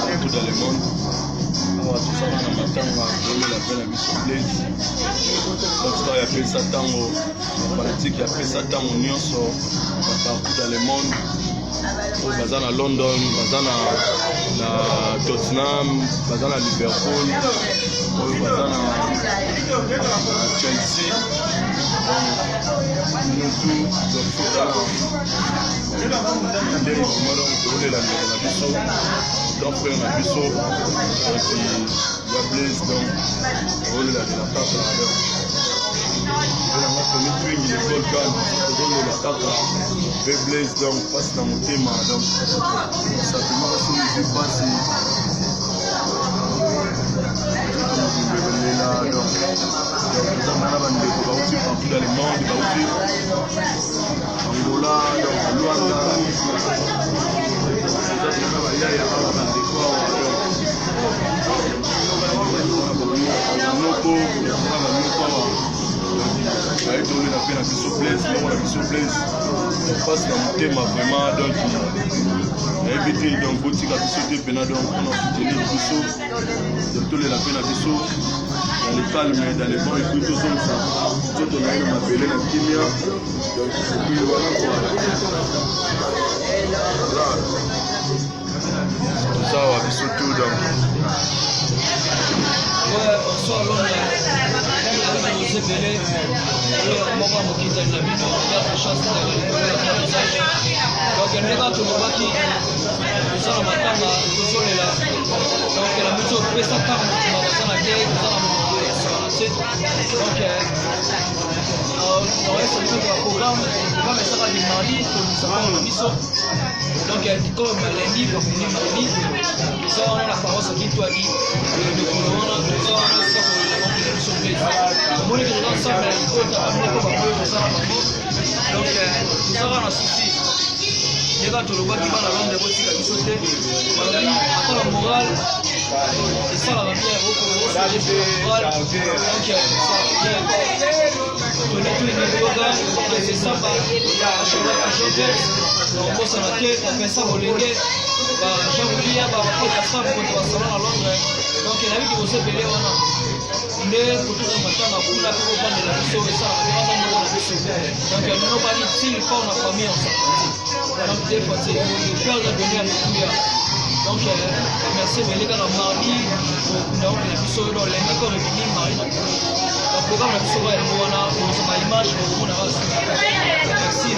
partout dans le monde. Awa tozala na matanga kolela pe na biso place. Donc ça appelle ça tango politique appelle ça tango nyonso partout dans le monde. Baza na London, baza na Tottenham, baza na Liverpool, baza na Chelsea. Nous tous donc frère na biso ya Blaise donc olela de la carte la comme twin le volcan de la carte Blaise donc passe dans mon thème donc simplement sur les passes donc nous avons partout dans le monde Angola donc Luanda passe dans mon thème vraiment donc éviter donc boutique à biso te pena donc on a soutenir biso donc tous les la peine à biso dans le calme dans les bons écoutes aux hommes ça tout on a eu ma belle la kimia donc c'est plus voilà quoi tout ça à biso tout donc ouais on soit l'homme vous épelez moko mokita na bino ya chance de visage donc elle n'est pas tout le baki ça la matanga tozolela donc la mutuo pesa tango mabasana ke ça la donc on est sur le programme ça va du mardi tout ça va miso donc comme lundi pour venir mardi ça on a la parole qui toi dit le corona tout ça on a ça pour les surprises on est dans ça mais il faut t'amener comme un peu ça donc tout ça va la souci les gars tout le monde qui va la vendre des boutiques à sauter après la morale et ça la va bien beaucoup ça les morale donc ça on est tous les yoga c'est ça va changer donc on s'en a fait on fait ça au légué j'oublie à faire ça pour qu'on soit à Londres donc il y a qui vous s'appelait on a mais pour tout le monde on a pour la pour prendre la sauce ça on va dans la sauce donc il nous pas dit s'il faut on a famille ensemble donc des fois c'est le cœur de venir à tout donc merci les gars mardi donc la sauce dans les comme venir mardi donc programme la sauce on a image on a merci